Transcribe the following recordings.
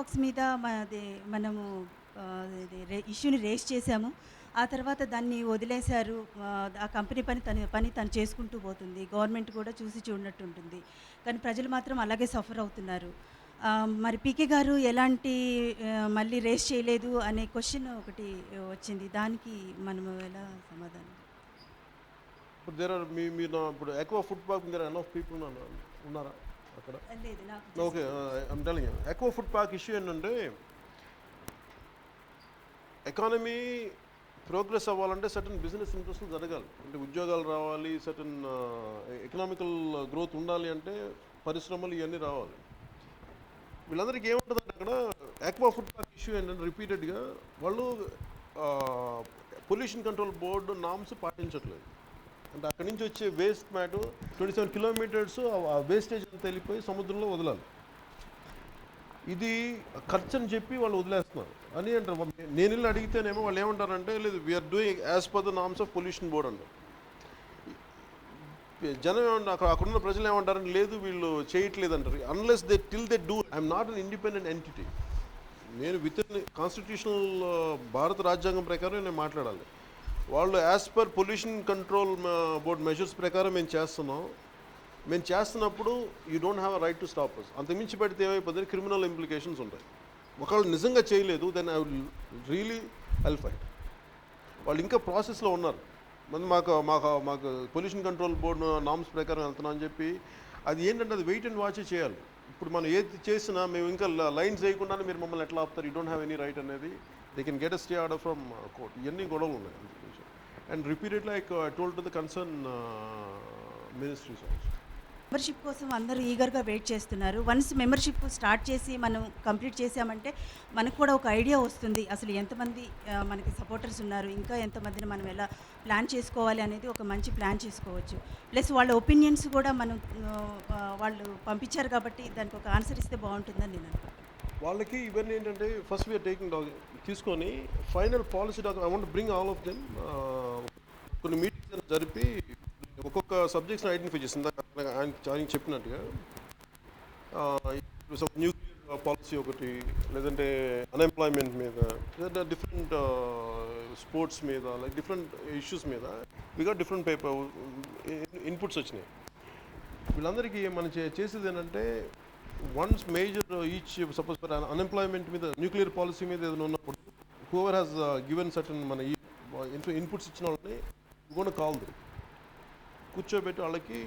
Box మీద మనము ఇష్యూని రేస్ చేశాము. ఆ తర్వాత దాన్ని వదిలేశారు. ఆ కంపెనీ పని తను చేసుకుంటూ పోతుంది. గవర్నమెంట్ కూడా చూసి చూడనట్టు ఉంటుంది. కానీ ప్రజలు మాత్రం అలాగే సఫర్ అవుతున్నారు. మరి పీకే గారు ఎలాంటి మళ్ళీ రేస్ చేయలేదు అనే క్వెషన్ ఒకటి వచ్చింది. దానికి మనము ఎలా సమాధానం? ఇప్పుడు దేర్ ఆర్ మీరు ఇప్పుడు ఎక్వా ఫుడ్ పార్క్ దగ్గర ఎనఫ్ పీపుల్ ఉన్నారా అక్కడ? లేదు నాకు okay, I'm telling you aqua food park issue ఏంటంటే ఎకానమీ ప్రోగ్రెస్ అవ్వాలంటే సర్టన్ బిజినెస్ ఇంట్రెస్ట్లు జరగాలి, అంటే ఉద్యోగాలు రావాలి, సర్టన్ ఎకనామికల్ గ్రోత్ ఉండాలి, అంటే పరిశ్రమలు ఇవన్నీ రావాలి. వీళ్ళందరికీ ఏముంటుందంటే అక్కడ ఎక్వా ఫుడ్ పార్క్ ఇష్యూ ఏంటంటే రిపీటెడ్గా వాళ్ళు పొల్యూషన్ కంట్రోల్ బోర్డు నామ్స్ పాటించట్లేదు. అంటే అక్కడి నుంచి వచ్చే వేస్ట్ మ్యాటర్ 27 కిలోమీటర్స్ ఆ వేస్టేజ్ అంతా వెళ్ళిపోయి సముద్రంలో వదలాలి. ఇది ఖర్చు అని చెప్పి వాళ్ళు వదిలేస్తున్నారు అని అంటారు. నేను వెళ్ళి అడిగితేనేమో వాళ్ళు ఏమంటారంటే లేదు, we are doing as per the norms of pollution board అంటారు. జనం అక్కడున్న ప్రజలు ఏమంటారంటే లేదు వీళ్ళు చేయట్లేదు అంటారు. Unless they do, I'm not an independent entity. నేను విత్ ఇన్ కాన్స్టిట్యూషనల్ భారత రాజ్యాంగం ప్రకారం నేను మాట్లాడాలి. వాళ్ళు as per pollution control board measures ప్రకారం మేము చేస్తున్నాం. మేము చేస్తున్నప్పుడు you don't have a right to stop us. అంతకుమించి పెడితే ఏమైపోతుంది, క్రిమినల్ ఇంప్లికేషన్స్ ఉంటాయి. ఒకళ్ళు నిజంగా చేయలేదు, then I will really fight. వాళ్ళు ఇంకా ప్రాసెస్లో ఉన్నారు. మరి మాకు పొల్యూషన్ కంట్రోల్ బోర్డు నామ్స్ ప్రకారం వెళ్తున్నాం అని చెప్పి అది ఏంటంటే అది వెయిట్ అండ్ వాచ్ చేయాలి. ఇప్పుడు మనం ఏది చేసినా మేము ఇంకా లైన్స్ వేయకుండానే మీరు మమ్మల్ని ఎట్లా ఆపుతారు, you don't have any right అనేది. They can get a stay order from court. ఇవన్నీ గొడవలు ఉన్నాయి. And repeatedly I told to the concern ministries also. Membership కోసం అందరూ ఈగర్గా వెయిట్ చేస్తున్నారు. వన్స్ మెంబర్షిప్ స్టార్ట్ చేసి మనం కంప్లీట్ చేసామంటే మనకు కూడా ఒక ఐడియా వస్తుంది, అసలు ఎంతమంది మనకి సపోర్టర్స్ ఉన్నారు, ఇంకా ఎంతమందిని మనం ఎలా ప్లాన్ చేసుకోవాలి అనేది ఒక మంచి ప్లాన్ చేసుకోవచ్చు. ప్లస్ వాళ్ళ ఒపీనియన్స్ కూడా మనం వాళ్ళు పంపించారు కాబట్టి దానికి ఒక ఆన్సర్ ఇస్తే బాగుంటుందని నేను అనుకుంటున్నాను. వాళ్ళకి ఇవన్నీ ఏంటంటే ఫస్ట్ వీఆర్ టేకింగ్ తీసుకొని final policy I want bring all of them. కొన్ని మీటింగ్స్ జరిపి ఒక్కొక్క సబ్జెక్ట్స్ని ఐడెంటిఫై చేసింది. ఆయన చెప్పినట్టుగా న్యూక్లియర్ పాలసీ ఒకటి, లేదంటే అన్ఎంప్లాయ్మెంట్ మీద, లేదంటే డిఫరెంట్ స్పోర్ట్స్ మీద, లైక్ డిఫరెంట్ ఇష్యూస్ మీద we got different paper inputs వచ్చినాయి. వీళ్ళందరికీ మనం చేసేది ఏంటంటే once major each suppose for unemployment మీద, న్యూక్లియర్ పాలసీ మీద ఏదైనా ఉన్నప్పుడు హూవర్ హ్యాస్ గివెన్ సర్టన్ మన ఇన్పుట్స్ ఇచ్చిన వాళ్ళని గోన్ కాల్ దెమ్, కూర్చోబెట్టి వాళ్ళకి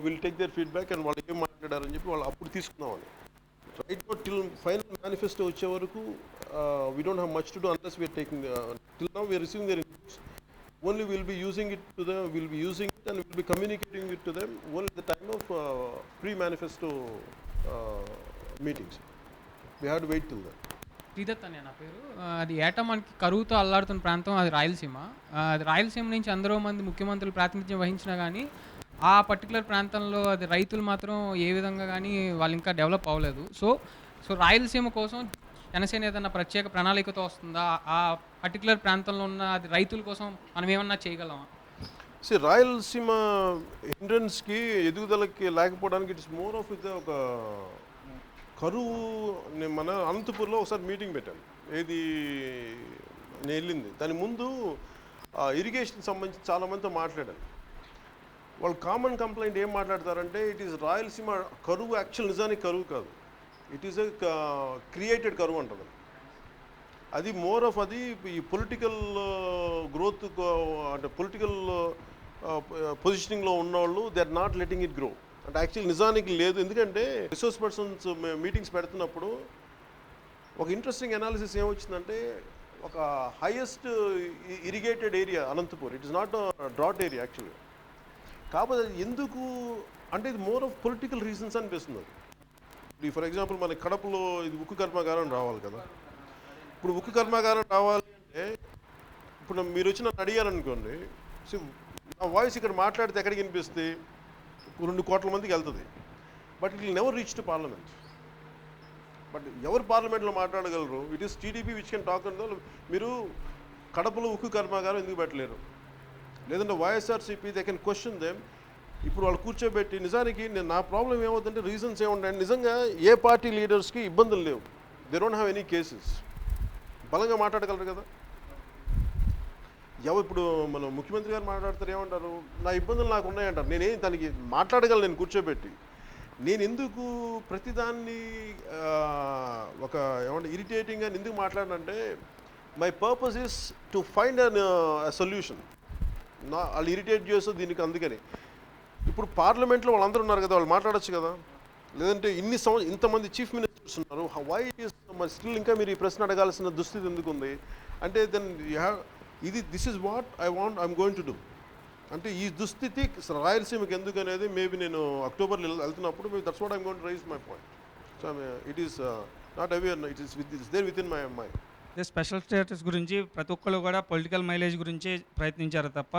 will take their feedback and వాళ్ళు ఏం మాట్లాడారని చెప్పి వాళ్ళు అప్పుడు తీసుకుందామని. Right now till final manifesto వచ్చే వరకు we don't have much to do unless we're taking till now we're receiving their inputs. Only will be using it to them, will be using it and will be communicating it to them only the time of pre manifesto meetings. We have to wait till that. Sridath అనే నా పేరు. అది ఏటా మనకి కరువుతో అల్లాడుతున్న ప్రాంతం అది రాయలసీమ. అది రాయలసీమ నుంచి ఎందరో మంది ముఖ్యమంత్రులు ప్రాతినిధ్యం వహించినా కానీ ఆ పర్టికులర్ ప్రాంతంలో అది రైతులు మాత్రం ఏ విధంగా కానీ వాళ్ళు ఇంకా డెవలప్ అవ్వలేదు. సో రాయలసీమ కోసం జనసేన ఏదైనా ప్రత్యేక ప్రణాళికతో వస్తుందా? ఆ పర్టికులర్ ప్రాంతంలో ఉన్న అది రైతుల కోసం మనం ఏమన్నా చేయగలమా? రాయలసీమ హిండ్రన్స్కి ఎదుగుదలకి లేకపోవడానికి ఇట్స్ మోర్ ఆఫ్ ఇది ఒక కరువు. మన అనంతపూర్లో ఒకసారి మీటింగ్ పెట్టాను, ఏది నేను వెళ్ళింది. దాని ముందు ఇరిగేషన్ సంబంధించి చాలామందితో మాట్లాడాను. వాళ్ళు కామన్ కంప్లైంట్ ఏం మాట్లాడతారంటే ఇట్ ఈస్ రాయలసీమ కరువు యాక్చువల్ నిజానికి కరువు కాదు, ఇట్ ఈస్ ఎ క్రియేటెడ్ కరువు అంటుంది. అది మోర్ ఆఫ్ అది ఈ పొలిటికల్ గ్రోత్ అంటే పొలిటికల్ పొజిషనింగ్లో ఉన్నవాళ్ళు they are not letting it grow. అంటే యాక్చువల్ నిజానికి లేదు. ఎందుకంటే రిసోర్స్ పర్సన్స్ మీటింగ్స్ పెడుతున్నప్పుడు ఒక ఇంట్రెస్టింగ్ అనాలిసిస్ ఏమొచ్చిందంటే ఒక highest irrigated area Anantapur, it is not drought area యాక్చువల్గా. కాకపోతే ఎందుకు అంటే ఇది మోర్ ఆఫ్ పొలిటికల్ రీజన్స్ అనిపిస్తుంది. ఇప్పుడు ఫర్ ఎగ్జాంపుల్ మన కడపలో ఇది ఉక్కు కర్మాగారం రావాలి కదా. ఇప్పుడు ఉక్కు కర్మాగారం రావాలి అంటే ఇప్పుడు మీరు వచ్చి నన్ను అడిగారనుకోండి, సో నా వాయిస్ ఇక్కడ మాట్లాడితే ఎక్కడికి వినిపిస్తే 2 కోట్ల మందికి వెళ్తుంది. But it will never reach to parliament. But ఎవరు పార్లమెంట్లో మాట్లాడగలరు? It is TDP which can talk. మీరు కడపలో ఉక్కు కర్మాగారం ఎందుకు పెట్టలేరు? లేదంటే YSRCP they can question them. ఇప్పుడు వాళ్ళు కూర్చోబెట్టి నిజానికి నా ప్రాబ్లం ఏమవుతుందంటే రీజన్స్ ఏముంటాయంటే నిజంగా ఏ పార్టీ లీడర్స్కి ఇబ్బందులు లేవు. They don't have any cases. బలంగా మాట్లాడగలరు కదా. ఇప్పుడు మన ముఖ్యమంత్రి గారు మాట్లాడతారు, ఏమంటారు, నా ఇబ్బందులు నాకు ఉన్నాయంటారు. నేనేం దానికి మాట్లాడగలను నేను కూర్చోబెట్టి. నేను ఎందుకు ప్రతిదాన్ని ఒక ఇరిటేటింగ్గా ఎందుకు మాట్లాడనంటే my purpose is to find an solution. వాళ్ళు ఇరిటేట్ చేస్తారు దీనికి. అందుకని ఇప్పుడు పార్లమెంట్లో వాళ్ళందరూ ఉన్నారు కదా, వాళ్ళు మాట్లాడచ్చు కదా. లేదంటే ఇంతమంది చీఫ్ మినిస్టర్స్ ఉన్నారు, వై ఈస్ స్టిల్ ఇంకా మీరు ఈ ప్రశ్న అడగాల్సిన దుస్థితి ఎందుకు ఉంది అంటే, then you have this is what I'm going to do. అంటే ఈ దుస్థితి రాయలసీమకి ఎందుకు అనేది మేబీ నేను అక్టోబర్లో వెళ్తున్నప్పుడు that's what I'm going to raise my point. So it is not aware, it's there within my mind. అదే స్పెషల్ స్టేటస్ గురించి ప్రతి ఒక్కళ్ళు కూడా పొలిటికల్ మైలేజ్ గురించి ప్రయత్నించారు తప్ప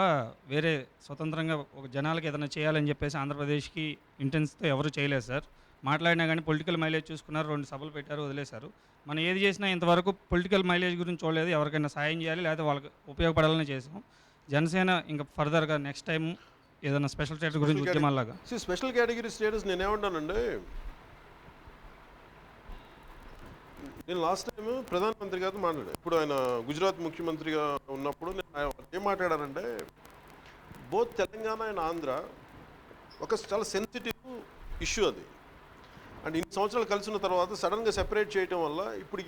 వేరే స్వతంత్రంగా ఒక జనాలకు ఏదైనా చేయాలని చెప్పేసి ఆంధ్రప్రదేశ్కి ఇంటెన్స్తో ఎవరు చేయలేదు సార్. మాట్లాడినా కానీ పొలిటికల్ మైలేజ్ చూసుకున్నారు, 2 సభలు పెట్టారు, వదిలేశారు. మనం ఏది చేసినా ఇంతవరకు పొలిటికల్ మైలేజ్ గురించి చూడలేదు. ఎవరికైనా సాయం చేయాలి లేకపోతే వాళ్ళకి ఉపయోగపడాలని చేసాం. జనసేన ఇంకా ఫర్దర్గా నెక్స్ట్ టైం ఏదైనా స్పెషల్ స్టేటస్ గురించి ఉద్యమాలాగా. స్పెషల్ కేటగిరీ స్టేటస్ నేనేమంటానంటే, నేను లాస్ట్ టైం ప్రధానమంత్రి గారితో మాట్లాడాను. ఇప్పుడు ఆయన గుజరాత్ ముఖ్యమంత్రిగా ఉన్నప్పుడు నేను ఏం మాట్లాడానంటే, బోత్ తెలంగాణ అండ్ ఆంధ్ర ఒక చాలా సెన్సిటివ్ ఇష్యూ అది. అండ్ ఇన్ని సంవత్సరాలు కలిసి ఉన్న తర్వాత సడన్గా సెపరేట్ చేయడం వల్ల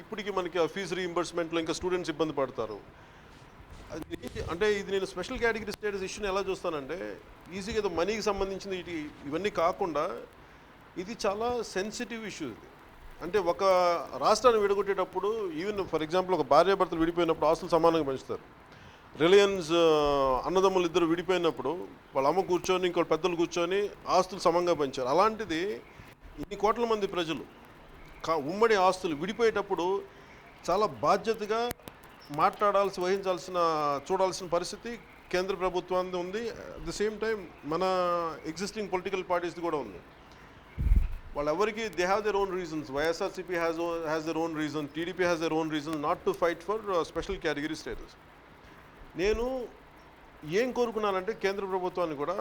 ఇప్పటికి మనకి ఫీజు రీయింబర్స్మెంట్లో ఇంకా స్టూడెంట్స్ ఇబ్బంది పడతారు. అంటే ఇది నేను స్పెషల్ కేటగిరీ స్టేటస్ ఇష్యూని ఎలా చూస్తానంటే, ఈజీగా ఏదో మనీకి సంబంధించింది ఇవన్నీ కాకుండా ఇది చాలా సెన్సిటివ్ ఇష్యూ ఇది. అంటే ఒక రాష్ట్రాన్ని విడగొట్టేటప్పుడు ఈవెన్ ఫర్ ఎగ్జాంపుల్ ఒక భార్యాభర్తలు విడిపోయినప్పుడు ఆస్తులు సమానంగా పెంచుతారు. రిలయన్స్ అన్నదమ్ములు ఇద్దరు విడిపోయినప్పుడు వాళ్ళ అమ్మ కూర్చొని ఇంకోటి పెద్దలు కూర్చొని ఆస్తులు సమంగా పెంచారు. అలాంటిది ఇన్ని కోట్ల మంది ప్రజలు ఉమ్మడి ఆస్తులు విడిపోయేటప్పుడు చాలా బాధ్యతగా చూడాల్సిన పరిస్థితి కేంద్ర ప్రభుత్వానికి ఉంది. అట్ ద సేమ్ టైం మన ఎగ్జిస్టింగ్ పొలిటికల్ పార్టీస్ది కూడా ఉంది. వాళ్ళెవరికి they have their own reasons. YSRCP has their own reason, TDP has their own reason not to fight for special category status. నేను ఏం కోరుకున్నానంటే కేంద్ర ప్రభుత్వాన్ని కూడా,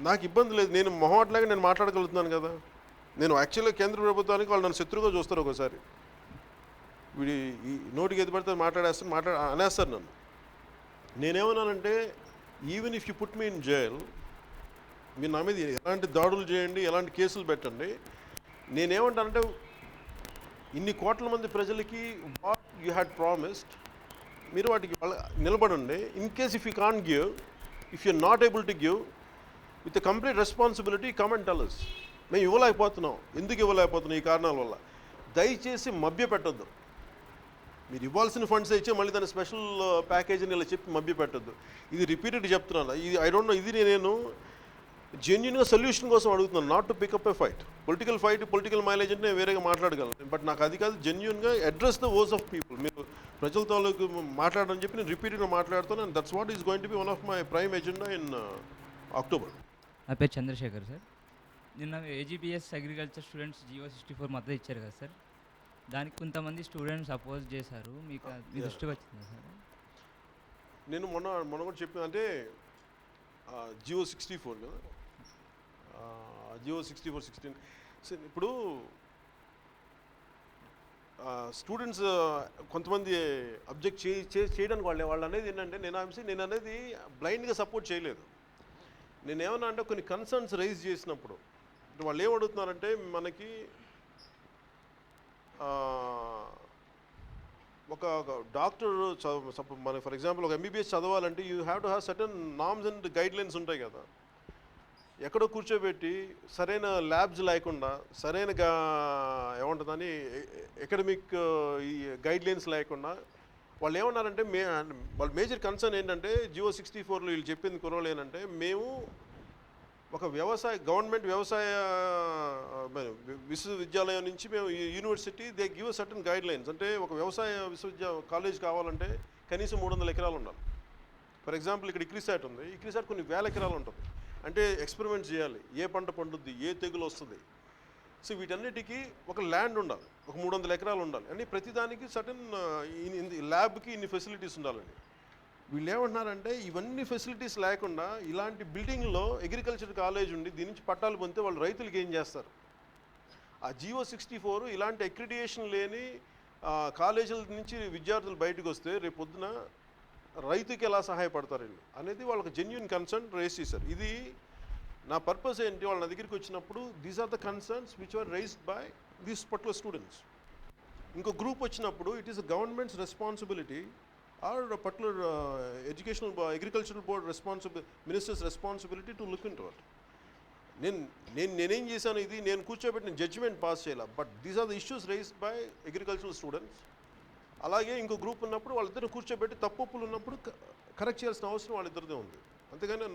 నాకు ఇబ్బంది లేదు, నేను మొహమాటలాగా నేను మాట్లాడగలుగుతున్నాను కదా. నేను యాక్చువల్గా కేంద్ర ప్రభుత్వానికి వాళ్ళు నన్ను శత్రువుగా చూస్తారు. ఒకసారి వీడి ఈ నోటికి ఎది పడితే అనేస్తారు నన్ను. నేనేమన్నానంటే, even if you put me in jail, మీరు నా మీద ఎలాంటి దాడులు చేయండి, ఎలాంటి కేసులు పెట్టండి, నేనేమంటానంటే ఇన్ని కోట్ల మంది ప్రజలకి వాట్ యూ హ్యాడ్ ప్రామిస్డ్ మీరు వాటికి నిలబడండి. In case if you can't give, if you not able to give with the complete responsibility come and tell us. మేము ఇవ్వలేకపోతున్నాం, ఎందుకు ఇవ్వలేకపోతున్నాం, ఈ కారణాల వల్ల. దయచేసి మభ్య పెట్టద్దు. మీరు ఇవ్వాల్సిన ఫండ్స్ ఇచ్చే మళ్ళీ దాని స్పెషల్ ప్యాకేజీని ఇలా చెప్పి మభ్య పెట్టద్దు. ఇది రిపీటెడ్ చెప్తున్నాను. ఇది ఐ డోంట్ నో, ఇది నేను జెన్యున్గా సొల్యూషన్ కోసం అడుగుతున్నాను, not to pick up a fight. Political mileage అంటే నేను వేరేగా మాట్లాడగలను, బట్ నాకు అది కాదు. జెన్యున్గా address the vows of people. మీరు ప్రజలతో మాట్లాడని చెప్పి నేను రిపీటెడ్గా మాట్లాడుతాను. And that's what is going to be one of my prime agenda in October. నా పేరు చంద్రశేఖర్ సార్. నిన్న ఏజీబీఎస్ అగ్రికల్చర్ స్టూడెంట్స్ GO64 మద్దతు ఇచ్చారు కదా సార్, దానికి కొంతమంది స్టూడెంట్స్ అపోజ్ చేశారు. మీకు మీ దృష్టికి వచ్చిందా సార్? నేను మొన్న కూడా చెప్పాను, అంటే GO64 కదా, GO64 16. ఇప్పుడు స్టూడెంట్స్ కొంతమంది అబ్జెక్ట్ చేయడానికి వాళ్ళు అనేది ఏంటంటే, నేను అనేది బ్లైండ్గా సపోర్ట్ చేయలేదు. నేనేమన్నా అంటే కొన్ని కన్సర్న్స్ రైజ్ చేసినప్పుడు వాళ్ళు ఏమడుగుతున్నారంటే, మనకి ఒక డాక్టర్ మన ఫర్ ఎగ్జాంపుల్ ఒక MBBS చదవాలంటే you have to have certain norms and guide lines ఉంటాయి కదా. ఎక్కడో కూర్చోబెట్టి సరైన ల్యాబ్స్ లేకుండా, సరైన ఏముంటుందని అకాడమిక్ ఈ గైడ్ లైన్స్ లేకుండా వాళ్ళు ఏమన్నారంటే, వాళ్ళ మేజర్ కన్సర్న్ ఏంటంటే GO64లో వీళ్ళు చెప్పింది కుర్రోళ్ళు ఏంటంటే, మేము ఒక గవర్నమెంట్ వ్యవసాయ విశ్వవిద్యాలయం నుంచి మేము university they give certain guide lines. అంటే ఒక వ్యవసాయ కాలేజ్ కావాలంటే కనీసం 300 ఎకరాలు ఉండాలి. ఫర్ ఎగ్జాంపుల్ ఇక్కడ ఇక్రిసాట్ ఉంది, ఇక్రిసాట్ కొన్ని వేల ఎకరాలు ఉంటుంది. అంటే ఎక్స్పెరిమెంట్ చేయాలి, ఏ పంట పండుద్ది, ఏ తెగులు వస్తుంది. సో వీటన్నిటికీ ఒక ల్యాండ్ ఉండాలి, ఒక 300 ఎకరాలు ఉండాలి. అంటే ప్రతిదానికి సర్టన్ ల్యాబ్కి ఇన్ని ఫెసిలిటీస్ ఉండాలండి. వీళ్ళు ఏమంటున్నారంటే, ఇవన్నీ ఫెసిలిటీస్ లేకుండా ఇలాంటి బిల్డింగ్లో అగ్రికల్చర్ కాలేజ్ ఉండి దీని నుంచి పట్టాలు పొందితే వాళ్ళు రైతులకి ఏం చేస్తారు? ఆ GO64 ఇలాంటి అక్రిడియేషన్ లేని కాలేజీల నుంచి విద్యార్థులు బయటకు వస్తే రేపు పొద్దున రైతుకి ఎలా సహాయపడతారు వీళ్ళు అనేది వాళ్ళకి జెన్యున్ కన్సర్న్ రేస్ చేశారు. ఇది నా పర్పస్ ఏంటి, వాళ్ళ దగ్గరికి వచ్చినప్పుడు these are the concerns which are raised by these particular students. ఇంకో గ్రూప్ వచ్చినప్పుడు it is government's responsibility or particular educational agricultural board ministers responsibility to look into it. నేనేం చేశాను, ఇది నేను కూర్చోబెట్టి జడ్జిమెంట్ పాస్ చేయాలి. But these are the issues raised by agricultural students. అలాగే ఇంకో గ్రూప్ ఉన్నప్పుడు వాళ్ళిద్దరు కూర్చోబెట్టి తప్పులు ఉన్నప్పుడు కరెక్ట్ చేయాల్సిన అవసరం వాళ్ళిద్దరిదే ఉంది. అంతేగాని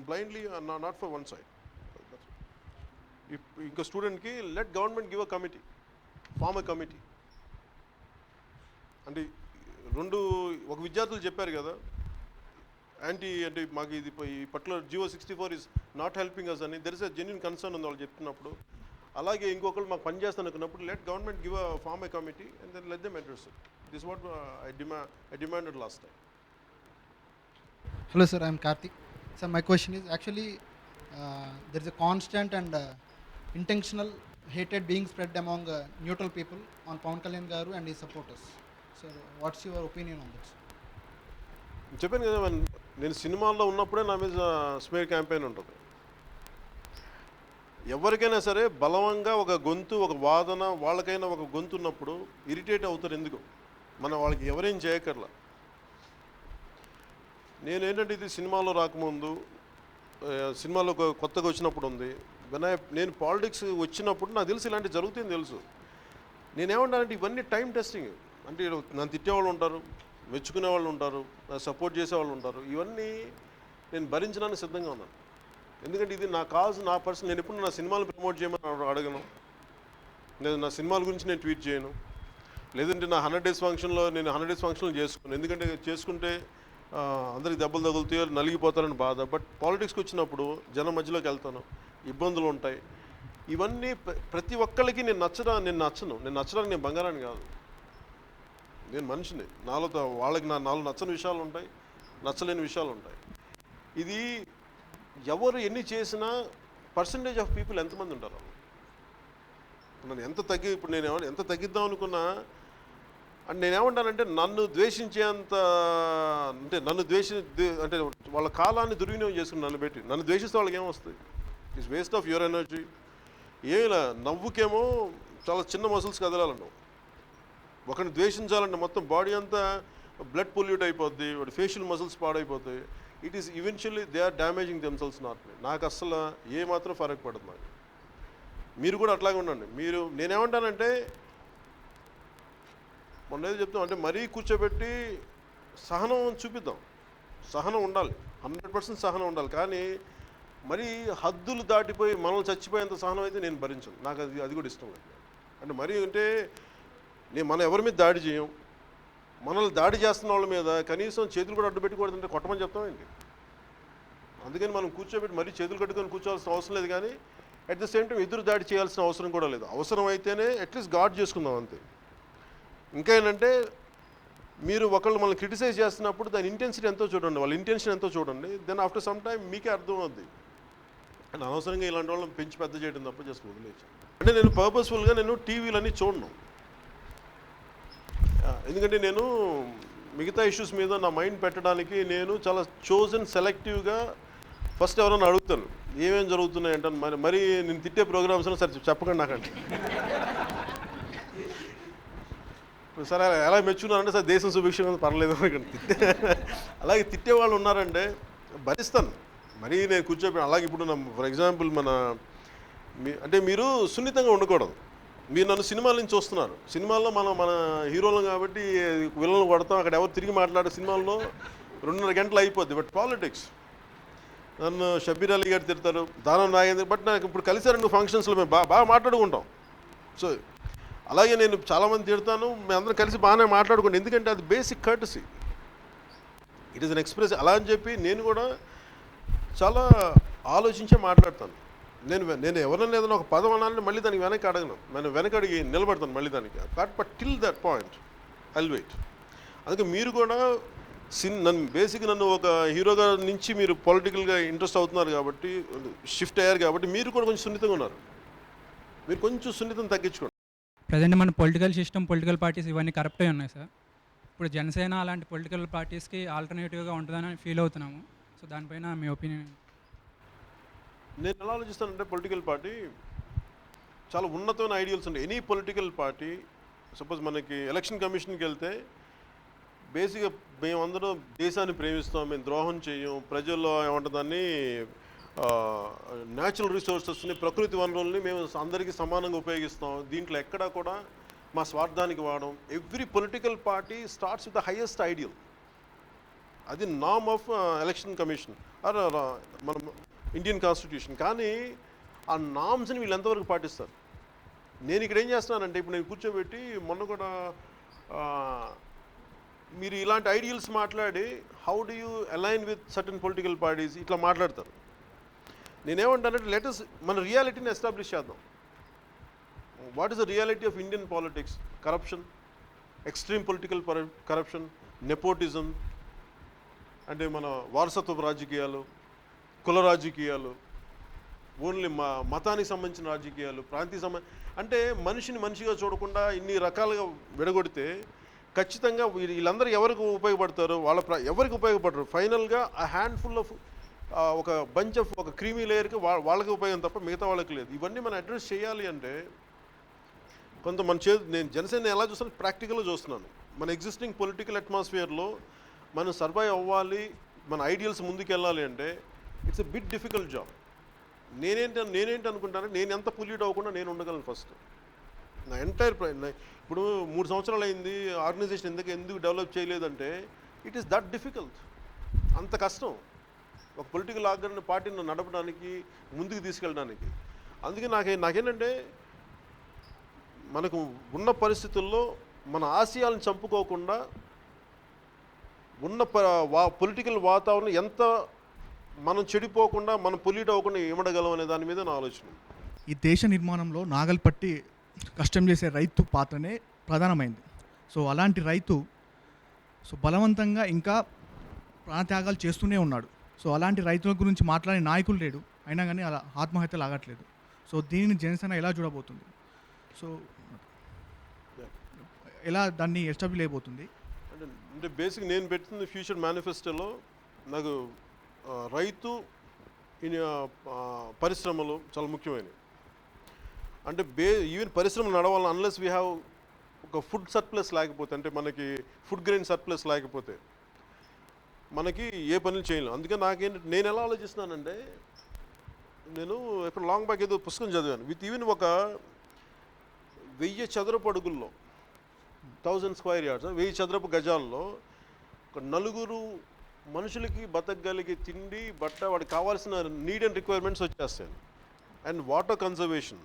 blindly not for one side. ఇంకో స్టూడెంట్కి let government give a committee, form a committee. అంటే ఒక విద్యార్థులు చెప్పారు కదా, అంటే మాకు ఇది ఈ particular GO64 is not helping us అని. There is a genuine concern ఉంది వాళ్ళు చెప్తున్నప్పుడు. అలాగే ఇంకొకరు మాకు పనిచేస్తాను అనుకున్నప్పుడు let government give a form a committee and then let them address it. This what I demanded last time. Hello sir, I am Karthik. Sir, my question is actually there is a constant and intentional hatred being spread among neutral people on Pawan Kalyan Garu and his supporters. Sir, what's your opinion on this? చెప్పాను కదా, నేను సినిమాల్లో ఉన్నప్పుడే నా మీద smear campaign ఉంటుంది. ఎవరికైనా సరే బలవంగా ఒక గొంతు, ఒక వాదన, వాళ్ళకైనా ఒక గొంతు ఉన్నప్పుడు ఇరిటేట్ అవుతారు. ఎందుకు? మనం వాళ్ళకి ఎవరేం చేయక్కర్లా. నేనేంటంటే ఇది సినిమాలో రాకముందు, సినిమాలో కొత్తగా వచ్చినప్పుడు ఉంది. నేను పాలిటిక్స్ వచ్చినప్పుడు నాకు తెలుసు ఇలాంటివి జరుగుతాయని తెలుసు. నేనేమంటానంటే ఇవన్నీ టైం టెస్టింగ్. అంటే నన్ను తిట్టేవాళ్ళు ఉంటారు, మెచ్చుకునే వాళ్ళు ఉంటారు, సపోర్ట్ చేసేవాళ్ళు ఉంటారు. ఇవన్నీ నేను భరించడానికి సిద్ధంగా ఉన్నాను. ఎందుకంటే ఇది నా కాజ్, నా పర్సన్. నేను ఎప్పుడు నా సినిమాలు ప్రమోట్ చేయమని అడగను, లేదు నా సినిమాల గురించి నేను ట్వీట్ చేయను, లేదంటే నా 100 days ఫంక్షన్లో నేను 100 days ఫంక్షన్లు చేసుకున్నాను. ఎందుకంటే చేసుకుంటే అందరికి దెబ్బలు తగులుతాయో, నలిగిపోతారని బాధ. బట్ పాలిటిక్స్కి వచ్చినప్పుడు జనం మధ్యలోకి వెళ్తాను, ఇబ్బందులు ఉంటాయి. ఇవన్నీ ప్రతి ఒక్కరికి నేను నచ్చడానికి నేను బంగారాన్ని కాదు, నేను మనిషిని. వాళ్ళకి నాలో నచ్చని విషయాలు ఉంటాయి, నచ్చలేని విషయాలు ఉంటాయి. ఇది ఎవరు ఎన్ని చేసినా పర్సంటేజ్ ఆఫ్ పీపుల్ ఎంతమంది ఉంటారు. నన్ను ఇప్పుడు నేను ఎంత తగ్గిద్దాం అనుకున్నా, అంటే నేనేమంటానంటే నన్ను ద్వేషించేంత, అంటే అంటే వాళ్ళ కాలాన్ని దుర్వినియోగం చేసుకుని నన్ను ద్వేషిస్తే వాళ్ళకి ఏమొస్తుంది? It's waste of your energy. ఏమిలా నవ్వుకేమో చాలా చిన్న మసిల్స్ కదలాలంటావు, ఒకరిని ద్వేషించాలంటే మొత్తం బాడీ అంతా బ్లడ్ పొల్యూట్ అయిపోద్ది, వాడి ఫేషియల్ మసిల్స్ పాడైపోతాయి. It is eventually they are damaging themselves not me. నాకు అస్సలు ఏమాత్రం ఫరక్ పడదు. నాకు మీరు కూడా అట్లాగే ఉండండి. నేనేమంటానంటే మొన్న ఏదో చెప్తాం, అంటే మరీ కూర్చోబెట్టి సహనం చూపిద్దాం. సహనం ఉండాలి, 100% సహనం ఉండాలి. కానీ మరీ హద్దులు దాటిపోయి మనల్ని చచ్చిపోయేంత సహనం అయితే నేను భరించను. నాకు అది కూడా ఇష్టం లేదు. అంటే మరీ అంటే మనం ఎవరి మీద దాడి చేయం, మనల్ని దాడి చేస్తున్న వాళ్ళ మీద కనీసం చేతులు కూడా అడ్డు పెట్టుకూడదంటే కొట్టమని చెప్తాం ఏంటి? అందుకని మనం కూర్చోబెట్టి మరీ చేతులు కట్టుకొని కూర్చోవాల్సిన అవసరం లేదు. కానీ అట్ ద సేమ్ టైం ఎదురు దాడి చేయాల్సిన అవసరం కూడా లేదు. అవసరం అయితేనే అట్లీస్ట్ గార్డ్ చేసుకుందాం అంతే. ఇంకా ఏంటంటే మీరు ఒకళ్ళు మనల్ని క్రిటిసైజ్ చేస్తున్నప్పుడు దాని ఇంటెన్సిటీ ఎంతో చూడండి, వాళ్ళ ఇంటెన్షన్ ఎంతో చూడండి. దెన్ ఆఫ్టర్ సమ్ టైం మీకే అర్థం అవుద్ది. అండ్ అనవసరంగా ఇలాంటి వాళ్ళని పెంచి పెద్ద చేయడం తప్ప జస్ట్ వదిలేసి. అంటే నేను పర్పస్ఫుల్గా టీవీలన్నీ చూడను. ఎందుకంటే నేను మిగతా ఇష్యూస్ మీద నా మైండ్ పెట్టడానికి నేను చాలా చోజన్ సెలెక్టివ్గా ఫస్ట్ ఎవరైనా అడుగుతాను ఏమేమి జరుగుతున్నాయి అంటాను. మరి నేను తిట్టే ప్రోగ్రామ్స్ సరే చెప్పకండి నాకండి. సరే ఎలా మెచ్చుకున్నారంటే సార్ దేశం సుభిక్షంగా పర్లేదు అలాగే తిట్టే వాళ్ళు ఉన్నారంటే భరిస్తాను. మరీ నేను కూర్చోబెట్టి అలాగే ఇప్పుడు ఫర్ ఎగ్జాంపుల్ అంటే మీరు సున్నితంగా ఉండకూడదు. మీరు నన్ను సినిమాల నుంచి చూస్తున్నారు, సినిమాల్లో మన హీరోలు కాబట్టి విలన్లు కొడతాం, అక్కడ ఎవరు తిరిగి మాట్లాడే సినిమాల్లో 2.5 గంటలు అయిపోద్ది. బట్ పాలిటిక్స్ నన్ను షబ్బీర్ అలీ గారు తిడతారు, దానం నాగేంద్ర. బట్ నాకు ఇప్పుడు కలిసారు ఫంక్షన్స్లో మేము బాగా మాట్లాడుకుంటాం. సో అలాగే నేను చాలామంది తిడతాను, మేము అందరం కలిసి బాగానే మాట్లాడుకుంటాం. ఎందుకంటే అది basic courtesy, it is an express. అలా అని చెప్పి నేను కూడా చాలా ఆలోచించే మాట్లాడతాను. నేను ఎవరైనా ఏదైనా ఒక పదం అనాలని మళ్ళీ దానికి వెనక్కి అడగను, నేను వెనకడిగి నిలబడతాను మళ్ళీ దానికి. But till that point I'll wait. అందుకే మీరు కూడా నన్ను ఒక హీరోగా నుంచి మీరు పొలిటికల్గా ఇంట్రెస్ట్ అవుతున్నారు కాబట్టి, షిఫ్ట్ అయ్యారు కాబట్టి మీరు కూడా కొంచెం సున్నితంగా ఉన్నారు. మీరు కొంచెం సున్నితం తగ్గించుకోండి. ప్రజెంట్ మన పొలిటికల్ సిస్టమ్, పొలిటికల్ పార్టీస్ ఇవన్నీ కరప్టే ఉన్నాయి సార్. ఇప్పుడు జనసేన అలాంటి పొలిటికల్ పార్టీస్కి ఆల్టర్నేటివ్గా ఉంటుందని ఫీల్ అవుతున్నాము. సో దానిపైన మీ ఒపీనియన్? నేను ఎలా ఆలోచిస్తానంటే పొలిటికల్ పార్టీ చాలా ఉన్నతమైన ఐడియల్స్ ఉంటాయి. ఎనీ పొలిటికల్ పార్టీ సపోజ్ మనకి ఎలక్షన్ కమిషన్కి వెళ్తే బేసిక్గా మేమందరం దేశాన్ని ప్రేమిస్తాం, మేము ద్రోహం చేయం, ప్రజల్లో ఏమంటుందాన్ని న్యాచురల్ రిసోర్సెస్ని, ప్రకృతి వనరుల్ని మేము అందరికీ సమానంగా ఉపయోగిస్తాం, దీంట్లో ఎక్కడా కూడా మా స్వార్థానికి వాడడం. Every political party starts with the highest ideal. అది నామ్ ఆఫ్ ఎలక్షన్ కమిషన్ ఆర్ మన ఇండియన్ కాన్స్టిట్యూషన్. కానీ ఆ నామ్స్ని వీళ్ళు ఎంతవరకు పాటిస్తారు? నేను ఇక్కడ ఏం చేస్తున్నానంటే, ఇప్పుడు నేను కూర్చోబెట్టి మొన్న కూడా మీరు ఇలాంటి ఐడియల్స్ మాట్లాడి how do you align with certain political parties ఇట్లా మాట్లాడతారు. నేనేమంటానంటే లెటస్ మన రియాలిటీని ఎస్టాబ్లిష్ చేద్దాం. What is the reality of Indian politics? Corruption, extreme political corruption, nepotism, అంటే మన వారసత్వ రాజకీయాలు, కుల రాజకీయాలు, ఓన్లీ మతానికి సంబంధించిన రాజకీయాలు, ప్రాంతీయ అంటే మనిషిని మనిషిగా చూడకుండా ఇన్ని రకాలుగా విడగొడితే ఖచ్చితంగా వీళ్ళందరూ ఎవరికి ఉపయోగపడతారు? ఎవరికి ఉపయోగపడరు? ఫైనల్గా ఆ హ్యాండ్ఫుల్ ఆఫ్ ఒక బంచ్ ఆఫ్ ఒక క్రీమీ లేయర్కి వాళ్ళకి ఉపయోగం తప్ప మిగతా వాళ్ళకి లేదు. ఇవన్నీ మనం అడ్రస్ చేయాలి అంటే కొంత మన నేను జనసేన ఎలా చూస్తాను, ప్రాక్టికల్గా చూస్తున్నాను. మన ఎగ్జిస్టింగ్ పొలిటికల్ అట్మాస్ఫియర్లో మనం సర్వైవ్ అవ్వాలి, మన ఐడియల్స్ ముందుకు వెళ్ళాలి అంటే it's a bit difficult job. నేనేంటి అనుకుంటాను, నేను ఎంత పొల్యూట్ అవ్వకుండా నేను ఉండగలను ఫస్ట్. నా ఎంటైర్ ఇప్పుడు 3 సంవత్సరాలు అయింది ఆర్గనైజేషన్ ఎందుకు డెవలప్ చేయలేదంటే ఇట్ ఈస్ దట్ డిఫికల్ట్. అంత కష్టం ఒక పొలిటికల్ పార్టీని నడపడానికి, ముందుకు తీసుకెళ్ళడానికి. అందుకే నాకేంటంటే మనకు ఉన్న పరిస్థితుల్లో మన ఆశయాలను చంపుకోకుండా ఉన్న పొలిటికల్ వాతావరణం ఎంత మనం చెడిపోకుండా, మనం పొల్యూట్ అవ్వకుండా ఇవ్వగలం అనే దాని మీద నా ఆలోచన. ఈ దేశ నిర్మాణంలో నాగల్పట్టి కష్టం చేసే రైతు పాత్రనే ప్రధానమైంది. సో అలాంటి రైతు బలవంతంగా ఇంకా ప్రాణత్యాగాలు చేస్తూనే ఉన్నాడు. సో అలాంటి రైతుల గురించి మాట్లాడే నాయకులు లేడు, అయినా కానీ అలా ఆత్మహత్యలు ఆగట్లేదు. సో దీనిని జనసేన ఎలా చూడబోతుంది? సో ఎలా దాన్ని ఎస్టాబ్లిష్ అయిపోతుంది? అంటే బేసిక్ నేను పెట్టిన ఫ్యూచర్ మేనిఫెస్టోలో నాకు రైతు పరిశ్రమలు చాలా ముఖ్యమైనవి. అంటే ఈవెన్ పరిశ్రమలు నడవాలని అన్లెస్ వీ హ్యావ్ ఒక ఫుడ్ సర్ప్లస్ లేకపోతే, అంటే మనకి ఫుడ్ గ్రెయిన్ సర్ప్లస్ లేకపోతే మనకి ఏ పనులు చేయలేం. అందుకే నేను ఎలా ఆలోచిస్తున్నానంటే, నేను ఎక్కడ లాంగ్ బ్యాక్ ఏదో పుస్తకం చదివాను, విత్ ఈవెన్ ఒక 1000 చదరపు అడుగుల్లో 1000 స్క్వేర్ యార్డ్స్ 1000 చదరపు గజాల్లో ఒక 4 మనుషులకి బతకగలిగే తిండి, బట్ట, వాడికి కావాల్సిన నీడ్ అండ్ రిక్వైర్మెంట్స్ వచ్చేస్తాయి. అండ్ వాటర్ కన్జర్వేషన్,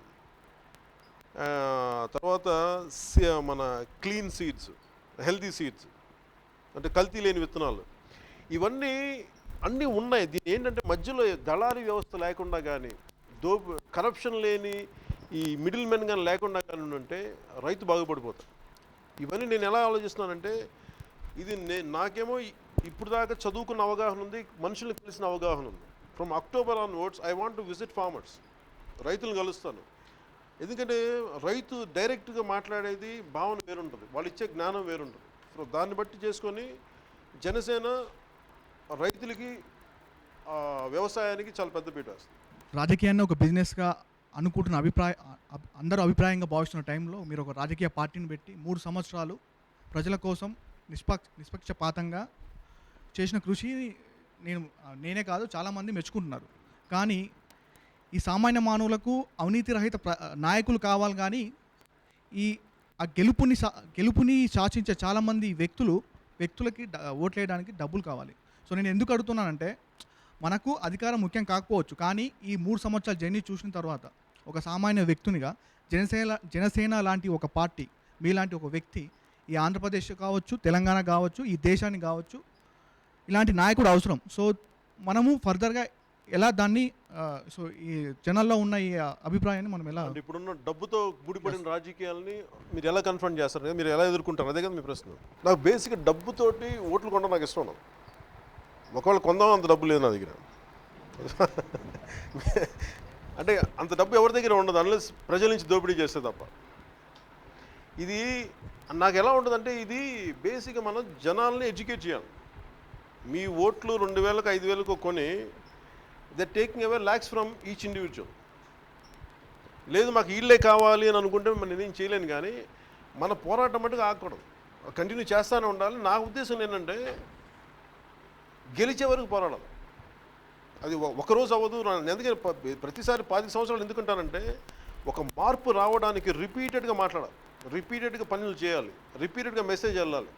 తర్వాత మన క్లీన్ సీడ్స్, హెల్తీ సీడ్స్, అంటే కల్తీ లేని విత్తనాలు, ఇవన్నీ అన్నీ ఉన్నాయి. దీని ఏంటంటే మధ్యలో దళారీ వ్యవస్థ లేకుండా కానీ, కరప్షన్ లేని ఈ మిడిల్ మెన్ కానీ లేకుండా కానీ ఉంటే రైతు బాగుపడిపోతాడు. ఇవన్నీ నేను ఎలా ఆలోచిస్తున్నానంటే, ఇది నాకేమో ఇప్పుడు దాకా చదువుకున్న అవగాహన ఉంది, మనుషులు కలిసిన అవగాహన ఉంది. From October onwards I want to visit farmers. రైతులను కలుస్తాను. ఎందుకంటే రైతు డైరెక్ట్గా మాట్లాడేది భావన వేరుంటుంది, వాళ్ళు ఇచ్చే జ్ఞానం వేరుంటుంది. సో దాన్ని బట్టి చేసుకొని జనసేన రైతులకి, వ్యవసాయానికి చాలా పెద్ద పీట వస్తుంది. రాజకీయాన్ని ఒక బిజినెస్గా అనుకుంటున్న అందరూ అభిప్రాయంగా భావిస్తున్న టైంలో మీరు ఒక రాజకీయ పార్టీని పెట్టి 3 సంవత్సరాలు ప్రజల కోసం నిష్పక్షపాతంగా చేసిన కృషి నేనే కాదు చాలామంది మెచ్చుకుంటున్నారు. కానీ ఈ సామాన్య మానవులకు అవినీతి రహిత నాయకులు కావాలి. కానీ ఆ గెలుపుని శాసించే చాలామంది వ్యక్తులకి ఓట్లేయడానికి డబ్బులు కావాలి. సో నేను ఎందుకు అడుగుతున్నానంటే, మనకు అధికారం ముఖ్యం కాకపోవచ్చు, కానీ ఈ 3 సంవత్సరాల జర్నీ చూసిన తర్వాత ఒక సామాన్య వ్యక్తునిగా జనసేన లాంటి ఒక పార్టీ, మీలాంటి ఒక వ్యక్తి ఈ ఆంధ్రప్రదేశ్ కావచ్చు, తెలంగాణ కావచ్చు, ఈ దేశానికి కావచ్చు ఇలాంటి నాయకుడు అవసరం. సో మనము ఫర్దర్గా ఎలా దాన్ని సో ఈ జనాల్లో ఉన్న ఈ అభిప్రాయాన్ని మనం ఎలా, ఇప్పుడున్న డబ్బుతో ముడిపడిన రాజకీయాలని మీరు ఎలా కన్ఫ్రంట్ చేస్తారు కదా, మీరు ఎలా ఎదుర్కొంటారు? అదే కదా మీ ప్రశ్న. నాకు బేసిక్గా డబ్బుతోటి ఓట్లు కొనడం నాకు ఇష్టం ఉండదు. ఒకవేళ కొందాం అంత డబ్బు లేదు నా దగ్గర. అంటే అంత డబ్బు ఎవరి దగ్గర ఉండదు, అన్లెస్ ప్రజల నుంచి దోపిడీ చేస్తే తప్ప. ఇది నాకు ఎలా ఉంటుందంటే ఇది బేసిక్గా మనం జనాల్ని ఎడ్యుకేట్ చేయాలి. మీ ఓట్లు 2000కు 5000కు కొని they taking away lakhs from each individual. లేదు మాకు వీళ్ళే కావాలి అని అనుకుంటే మనం నేనేం చేయలేను, కానీ మన పోరాటం మటుకు ఆగకూడదు, కంటిన్యూ చేస్తూనే ఉండాలి. నా ఉద్దేశం ఏంటంటే గెలిచే వరకు పోరాడాలి. అది ఒకరోజు అవ్వదు. ఎందుకంటే ప్రతిసారి 25 సంవత్సరాలు ఎందుకుంటానంటే ఒక మార్పు రావడానికి రిపీటెడ్గా మాట్లాడాలి, రిపీటెడ్గా పనులు చేయాలి, రిపీటెడ్గా మెసేజ్ వెళ్ళాలి.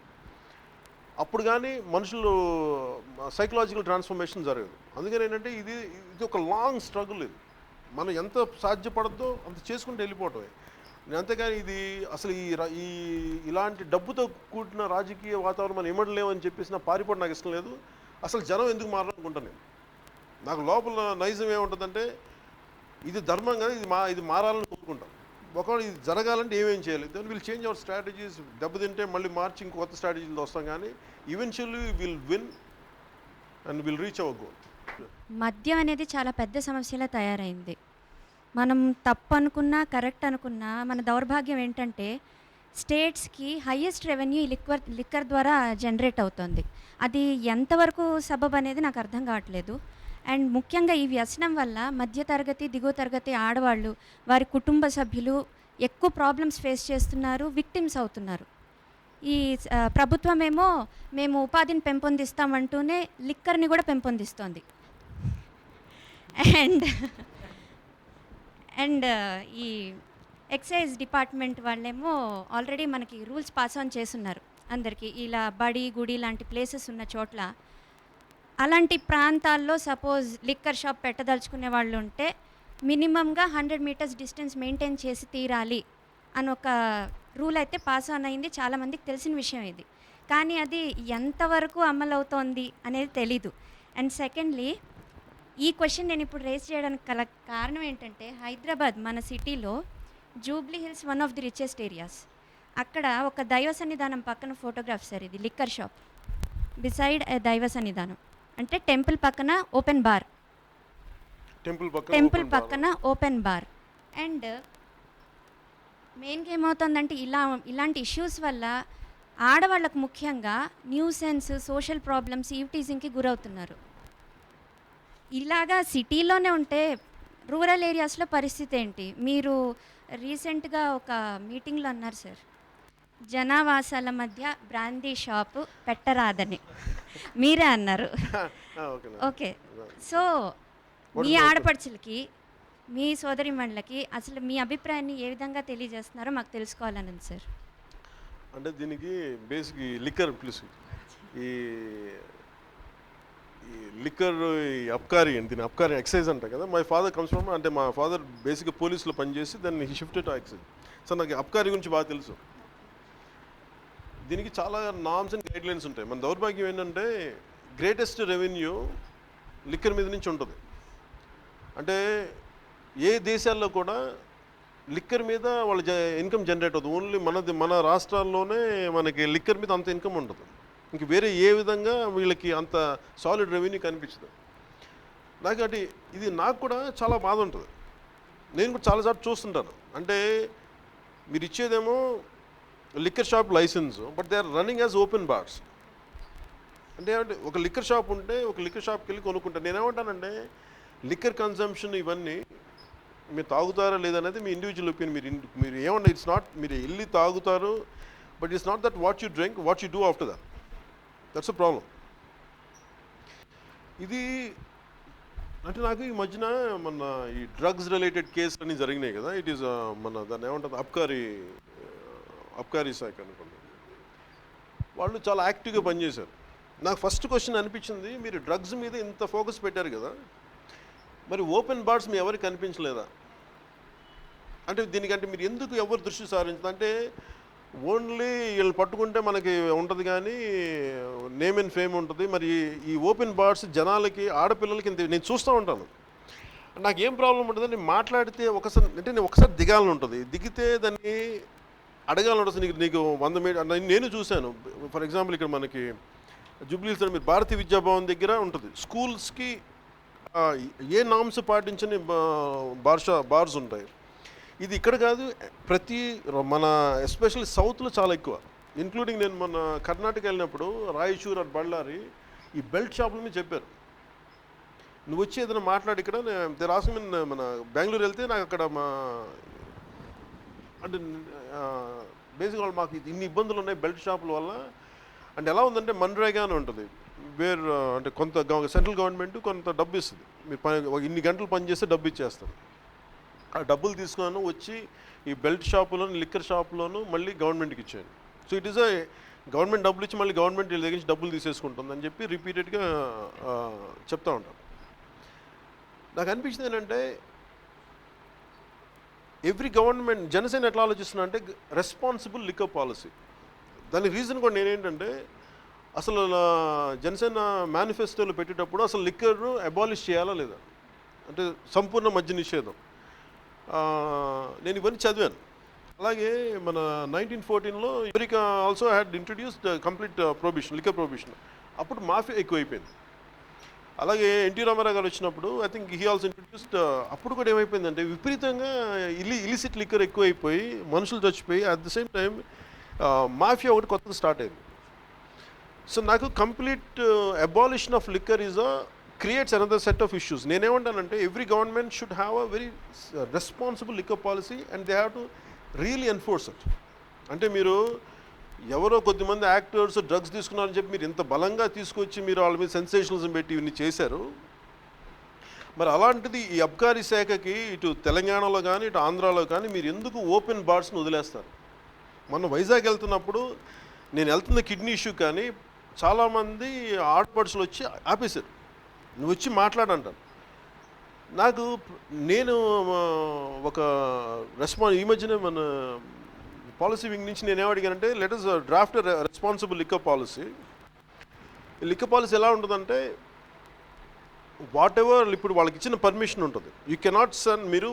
అప్పుడు కానీ మనుషులు సైకలాజికల్ ట్రాన్స్ఫర్మేషన్ జరగదు. అందుకని ఏంటంటే ఇది ఒక లాంగ్ స్ట్రగుల్. ఇది మనం ఎంత సాధ్యపడద్దో అంత చేసుకుంటూ వెళ్ళిపోవటమే. అంతేగాని ఇది అసలు ఈ ఇలాంటి డబ్బుతో కూడిన రాజకీయ వాతావరణం మనం ఇమ్మడలేమని చెప్పేసి నా పారిపోవడం నాకు ఇష్టం లేదు. అసలు జనం ఎందుకు మారాలనుకుంటాను నేను. నాకు లోపల నైజం ఏముంటుందంటే ఇది ధర్మం కదా, ఇది మారాలని కోరుకుంటాను. ఒకవేళ ఇది జరగాలంటే ఏమేం చేయాలి, then will change our strategies. దెబ్బతింటే మళ్ళీ మార్చి ఇంకో కొత్త స్ట్రాటజీలు వస్తాం, కానీ eventually will win and will reach our goal. మద్యం అనేది చాలా పెద్ద సమస్యలా తయారైంది. మనం తప్పు అనుకున్నా కరెక్ట్ అనుకున్నా మన దౌర్భాగ్యం ఏంటంటే స్టేట్స్కి హయ్యెస్ట్ రెవెన్యూ ఈ లిక్కర్ ద్వారా జనరేట్ అవుతుంది. అది ఎంతవరకు సబబ్ అనేది నాకు అర్థం కావట్లేదు. అండ్ ముఖ్యంగా ఈ వ్యసనం వల్ల మధ్యతరగతి దిగువ తరగతి ఆడవాళ్ళు వారి కుటుంబ సభ్యులు ఎక్కువ ప్రాబ్లమ్స్ ఫేస్ చేస్తున్నారు, విక్టిమ్స్ అవుతున్నారు. ఈ ప్రభుత్వం ఏమో మేము ఉపాధిని పెంపొందిస్తామంటూనే లిక్కర్ని కూడా పెంపొందిస్తోంది. అండ్ ఈ ఎక్సైజ్ డిపార్ట్మెంట్ వాళ్ళేమో ఆల్రెడీ మనకి రూల్స్ పాస్ ఆన్ చేస్తున్నారు అందరికీ. ఇలా బడి గుడి లాంటి ప్లేసెస్ ఉన్న చోట్ల అలాంటి ప్రాంతాల్లో సపోజ్ లిక్కర్ షాప్ పెట్టదలుచుకునే వాళ్ళు ఉంటే మినిమంగా 100 మీటర్స్ డిస్టెన్స్ మెయింటైన్ చేసి తీరాలి అని ఒక రూల్ అయితే పాస్ ఆన్ అయింది. చాలామందికి తెలిసిన విషయం ఇది, కానీ అది ఎంతవరకు అమలు అవుతోంది అనేది తెలీదు. అండ్ సెకండ్లీ ఈ క్వశ్చన్ నేను ఇప్పుడు రేస్ చేయడానికి గల కారణం ఏంటంటే హైదరాబాద్ మన సిటీలో Jubilee hills one of the richest areas. అక్కడ ఒక దైవ సన్నిధానం పక్కన ఫోటోగ్రాఫ్ సార్, ఇది లిక్కర్ షాప్ బిసైడ్ దైవ సన్నిధానం, అంటే టెంపుల్ పక్కన ఓపెన్ బార్, టెంపుల్ పక్కన ఓపెన్ బార్. అండ్ మెయిన్గా ఏమవుతుందంటే ఇలాంటి ఇష్యూస్ వల్ల ఆడవాళ్ళకు ముఖ్యంగా న్యూసెన్స్, సోషల్ ప్రాబ్లమ్స్, ఈవ్టీజింగ్కి గురవుతున్నారు. ఇలాగా సిటీలోనే ఉంటే రూరల్ ఏరియాస్లో పరిస్థితి ఏంటి? మీరు రీసెంట్గా ఒక మీటింగ్లో అన్నారు సార్, జనావాసాల మధ్య బ్రాందీ షాపు పెట్టరాదని మీరే అన్నారు. ఓకే, సో మీ ఆడపడుచులకి, మీ సోదరిమణులకి అసలు మీ అభిప్రాయాన్ని ఏ విధంగా తెలియజేస్తున్నారో మాకు తెలుసుకోవాలని సార్. అంటే దీనికి బేసిక్ లిక్కర్ ప్లస్ ఈ లిక్కర్ అబ్కారీ అండి, దీని అబ్కారీ ఎక్సైజ్ అంట కదా. మై ఫాదర్ కమ్స్ ఫ్రమ్, అంటే మా ఫాదర్ బేసిక్గా పోలీసులో పనిచేసి దాన్ని షిఫ్టెడ్ టు ఎక్సైజ్. సో నాకు అబ్కారీ గురించి బాగా తెలుసు. దీనికి చాలా నామ్స్ అండ్ గైడ్ లైన్స్ ఉంటాయి. మన దౌర్భాగ్యం ఏంటంటే గ్రేటెస్ట్ రెవెన్యూ లిక్కర్ మీద నుంచి ఉంటుంది. అంటే ఏ దేశాల్లో కూడా లిక్కర్ మీద వాళ్ళ ఇన్కమ్ జనరేట్ అవుతుంది. ఓన్లీ మన రాష్ట్రాల్లోనే మనకి లిక్కర్ మీద అంత ఇన్కమ్ ఉంటుంది. ఇంక వేరే ఏ విధంగా వీళ్ళకి అంత సాలిడ్ రెవెన్యూ కనిపించదు. నాకు ఇది నాకు కూడా చాలా బాధ ఉంటుంది. నేను కూడా చాలాసార్లు చూస్తుంటాను. అంటే మీరు ఇచ్చేదేమో liquor shop license, but they are running as open bars. అంటే ఒక లిక్కర్ షాప్ ఉంటే ఒక లిక్కర్ షాప్కి వెళ్ళి కొనుక్కుంటాను. నేనేమంటానంటే లిక్కర్ కన్సంప్షన్ ఇవన్నీ మీరు తాగుతారా లేదనేది మీ ఇండివిజువల్ ఒపీనియన్. మీరు ఏమన్నా ఇట్స్ నాట్ మీరు వెళ్ళి తాగుతారు, but it's not that what you drink, what you do after that, that's a problem. ఇది అంటే నాకు ఈ మధ్యన మన ఈ డ్రగ్స్ రిలేటెడ్ కేసులు అన్నీ జరిగినాయి కదా. ఇట్ ఈస్ మన దాన్ని ఏమంటుంది అబ్కారీ శాఖ అనుకోండి, వాళ్ళు చాలా యాక్టివ్గా పనిచేశారు. నాకు ఫస్ట్ క్వశ్చన్ అనిపించింది, మీరు డ్రగ్స్ మీద ఇంత ఫోకస్ పెట్టారు కదా, మరి ఓపెన్ బార్స్ మీ ఎవరికి కనిపించలేదా? అంటే దీనికంటే మీరు ఎందుకు ఎవరు దృష్టి సారించదు? అంటే ఓన్లీ వీళ్ళు పట్టుకుంటే మనకి ఉంటుంది కానీ నేమ్ అండ్ ఫేమ్ ఉంటుంది. మరి ఈ ఓపెన్ బార్స్ జనాలకి, ఆడపిల్లలకి ఇంత నేను చూస్తూ ఉంటాను. నాకు ఏం ప్రాబ్లం ఉంటుందంటే మాట్లాడితే నేను ఒకసారి దిగాలని ఉంటుంది, దిగితే దాన్ని అడగాలని ఉంటుంది. నీకు 100 మీటర్ నేను చూశాను. ఫర్ ఎగ్జాంపుల్ ఇక్కడ మనకి జూబ్లీహిల్స్ మీరు భారతీయ విద్యాభవన్ దగ్గర ఉంటుంది. స్కూల్స్కి ఏ నామ్స్ పాటించని బార్స్ ఉంటాయి. ఇది ఇక్కడ కాదు, ప్రతి మన ఎస్పెషల్లీ సౌత్లో చాలా ఎక్కువ. ఇంక్లూడింగ్ నేను మొన్న కర్ణాటక వెళ్ళినప్పుడు రాయచూర్ అట్ బళ్ళారి ఈ బెల్ట్ షాపుల మీద చెప్పారు, నువ్వు వచ్చి ఏదైనా మాట్లాడి ఇక్కడ రాసం మన బెంగళూరు వెళ్తే నాకు అక్కడ మా అంటే బేసిక్గా మాకు ఇన్ని ఇబ్బందులు ఉన్నాయి బెల్ట్ షాపుల వల్ల. అంటే ఎలా ఉందంటే మన్రేగా అని ఉంటుంది, వేరు అంటే కొంత సెంట్రల్ గవర్నమెంట్ కొంత డబ్బు ఇస్తుంది, మీరు ఇన్ని గంటలు పనిచేస్తే డబ్బు ఇచ్చేస్తారు. ఆ డబ్బులు తీసుకున్నాను వచ్చి ఈ బెల్ట్ షాపులోను లిక్కర్ షాపులోను మళ్ళీ గవర్నమెంట్కి ఇచ్చాను. So it is a government డబ్బులు ఇచ్చి మళ్ళీ గవర్నమెంట్ వీళ్ళ దగ్గర నుంచి డబ్బులు తీసేసుకుంటుంది అని చెప్పి రిపీటెడ్గా చెప్తా ఉంటాను. నాకు అనిపించింది ఏంటంటే ఎవ్రీ గవర్నమెంట్ జనసేన ఎట్లా ఆలోచిస్తున్నా అంటే రెస్పాన్సిబుల్ లిక్కర్ పాలసీ. దానికి రీజన్ కూడా నేనేంటంటే అసలు జనసేన మేనిఫెస్టోలో పెట్టేటప్పుడు అసలు లిక్కర్ అబాలిష్ చేయాలా లేదా, అంటే సంపూర్ణ మద్య నిషేధం. నేను ఇవన్నీ చదివాను. అలాగే మన 1914లో America also had introduced complete prohibition, liquor prohibition. అప్పుడు మాఫియా ఎక్కువైపోయింది. అలాగే ఎన్టీ రామారావు గారు వచ్చినప్పుడు I think he also introduced, అప్పుడు కూడా ఏమైపోయిందంటే విపరీతంగా ఇలిసిట్ లిక్కర్ ఎక్కువైపోయి మనుషులు చచ్చిపోయి at the same time mafia ఒకటి కొత్తగా స్టార్ట్ అయింది. సో నాకు complete abolition of liquor is creates another set of issues. నేనేమంటానంటే every government should have a very responsible liquor policy and they have to really enforce it. అంటే మీరు ఎవరో కొద్దిమంది actors drugs తీసుకున్నారని చెప్పి మీరు ఇంత బలంగా తీసుకొచ్చి మీరు వాళ్ళ మీద సెన్సేషనలిజం పెట్టి ఇవన్నీ చేశారు. మరి అలాంటిది ఈ అబ్కారీ శాఖకి ఇటు తెలంగాణలో కానీ ఇటు ఆంధ్రాలో కానీ మీరు ఎందుకు ఓపెన్ బార్స్ని వదిలేస్తారు? మొన్న వైజాగ్ వెళ్తున్నప్పుడు నేను వెళ్తున్న కిడ్నీ ఇష్యూ కానీ చాలామంది ఆడపడుచులు వచ్చి ఆపేశారు, నువ్వు వచ్చి మాట్లాడంటాను. నాకు నేను ఒక ఈ మధ్యన మన పాలసీ వింగ్ నుంచి నేను ఏమడిగానంటే let us draft responsible liquor policy. Liquor policy ఎలా ఉంటుందంటే వాట్ ఎవర్ ఇప్పుడు వాళ్ళకి ఇచ్చిన పర్మిషన్ ఉంటుంది, యూ కెనాట్ సన్. మీరు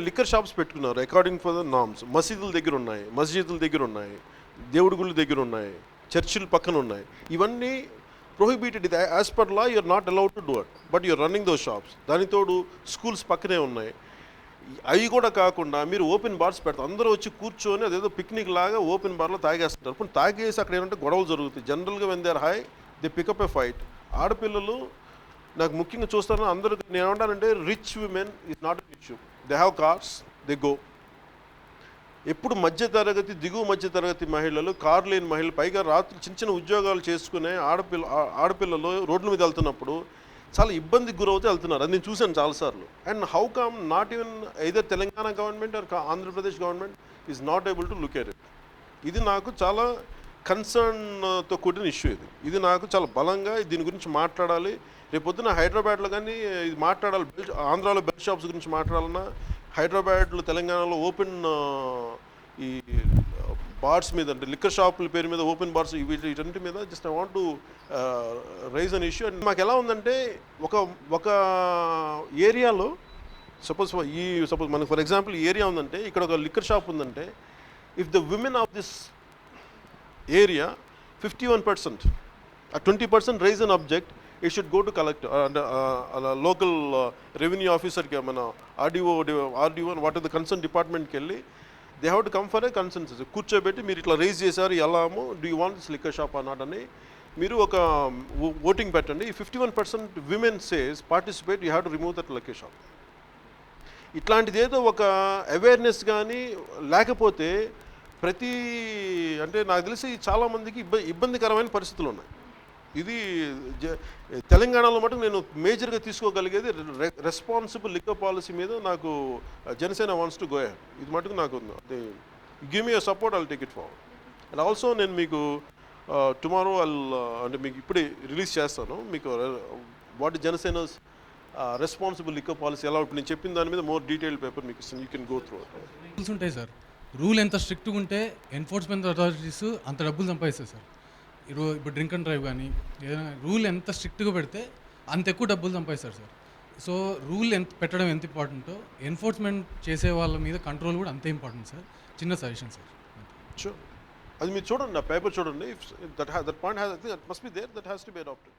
లిక్కర్ షాప్స్ పెట్టుకున్నారు అకార్డింగ్ ఫర్ ద నామ్స్, మసీదుల దగ్గర ఉన్నాయి, మస్జిదుల దగ్గర ఉన్నాయి, దేవుడి గుళ్ళ దగ్గర ఉన్నాయి, చర్చిల పక్కన ఉన్నాయి, ఇవన్నీ ప్రొహిబిటెడ్. ఇది as per law you're not allowed to do it, but you're running those shops. దానితోడు స్కూల్స్ పక్కనే ఉన్నాయి. అవి కూడా కాకుండా మీరు ఓపెన్ బార్స్ పెడతారు, అందరూ వచ్చి కూర్చొని అదేదో పిక్నిక్ లాగా ఓపెన్ బార్లో తాగేస్తుంటారు. ఇప్పుడు తాగేసి అక్కడ ఏంటంటే గొడవలు జరుగుతాయి. జనరల్గా when they are high they pick up a fight. ఆడపిల్లలు నాకు ముఖ్యంగా చూస్తాను, అందరూ నేను ఏమంటానంటే rich women is not a issue, they have cars, they go. ఎప్పుడు మధ్యతరగతి దిగువ మధ్యతరగతి మహిళలు, కారు లేని మహిళలు, పైగా రాత్రి చిన్న చిన్న ఉద్యోగాలు చేసుకునే ఆడపిల్లలు రోడ్ల మీద వెళ్తున్నప్పుడు చాలా ఇబ్బందికి గురవుతూ వెళ్తున్నారు. అది నేను చూశాను చాలాసార్లు. And how come not even either Telangana government are Andhra Pradesh government is not able to look at it. ఇది నాకు చాలా కన్సర్న్తో కూడిన ఇష్యూ. ఇది నాకు చాలా బలంగా దీని గురించి మాట్లాడాలి. రేపొద్దున హైదరాబాద్లో కానీ ఇది మాట్లాడాలి, ఆంధ్రాలో బెల్ట్ షాప్స్ గురించి మాట్లాడాలన్నా, హైదరాబాద్లో తెలంగాణలో ఓపెన్ ఈ బార్స్ మీద అంటే లిక్కర్ షాపుల పేరు మీద ఓపెన్ బార్స్ వీటన్నిటి మీద just I want to raise an issue. And మాకు ఎలా ఉందంటే ఒక ఏరియాలో సపోజ్ మనకు ఫర్ ఎగ్జాంపుల్ ఈ ఏరియా ఉందంటే, ఇక్కడ ఒక లిక్కర్ షాప్ ఉందంటే, if the women of this area 51%, 20% raise an object, it should go to collector and local revenue officer ki mana RDO and what are the concerned department ki velli they have to come for a consensus. కూర్చోబెట్టి మీరు ఇట్లా raise చేశారు ఎలామో, do you want this liquor shop అన్నాట్ అని మీరు ఒక voting పెట్టండి. 51% women says participate, you have to remove that liquor shop. ఇట్లాంటిది ఏదో ఒక అవేర్నెస్ కానీ లేకపోతే ప్రతి అంటే నాకు తెలిసి చాలామందికి ఇబ్బందికరమైన పరిస్థితులు ఉన్నాయి. ఇది తెలంగాణలో మటుకు నేను మేజర్గా తీసుకోగలిగేది రెస్పాన్సిబుల్ లిక్కర్ పాలసీ మీద నాకు Janasena wants to go ahead. ఇది మటుకు నాకు అది give me a support, I'll take it forward. And also నేను మీకు టుమారో అంటే మీకు ఇప్పుడే రిలీజ్ చేస్తాను మీకు వాట్ జనసేనస్ రెస్పాన్సిబుల్ లిక్కర్ పాలసీ ఎలా ఉంటుంది నేను చెప్పిన దాని మీద మోర్ డీటెయిల్డ్ పేపర్ మీకు ఇస్తాను, you can go through. Rules ఉంటాయి సార్, రూల్ ఎంత స్ట్రిక్ట్గా ఉంటే ఎన్ఫోర్స్మెంట్ అథారిటీస్ అంత డబ్బులు సంపాదిస్తారు సార్. ఇప్పుడు డ్రింక్ అండ్ డ్రైవ్ కానీ ఏదైనా రూల్ ఎంత స్ట్రిక్ట్గా పెడితే అంత ఎక్కువ డబ్బులు సంపాదిస్తారు సార్. సో రూల్ పెట్టడం ఎంత ఇంపార్టెంటో ఎన్ఫోర్స్మెంట్ చేసే వాళ్ళ మీద కంట్రోల్ కూడా అంతే ఇంపార్టెంట్ సార్. చిన్న సజెషన్ సార్. అది మీరు చూడండి, ఆ పేపర్ చూడండి. That point must be there, that has to be adapted.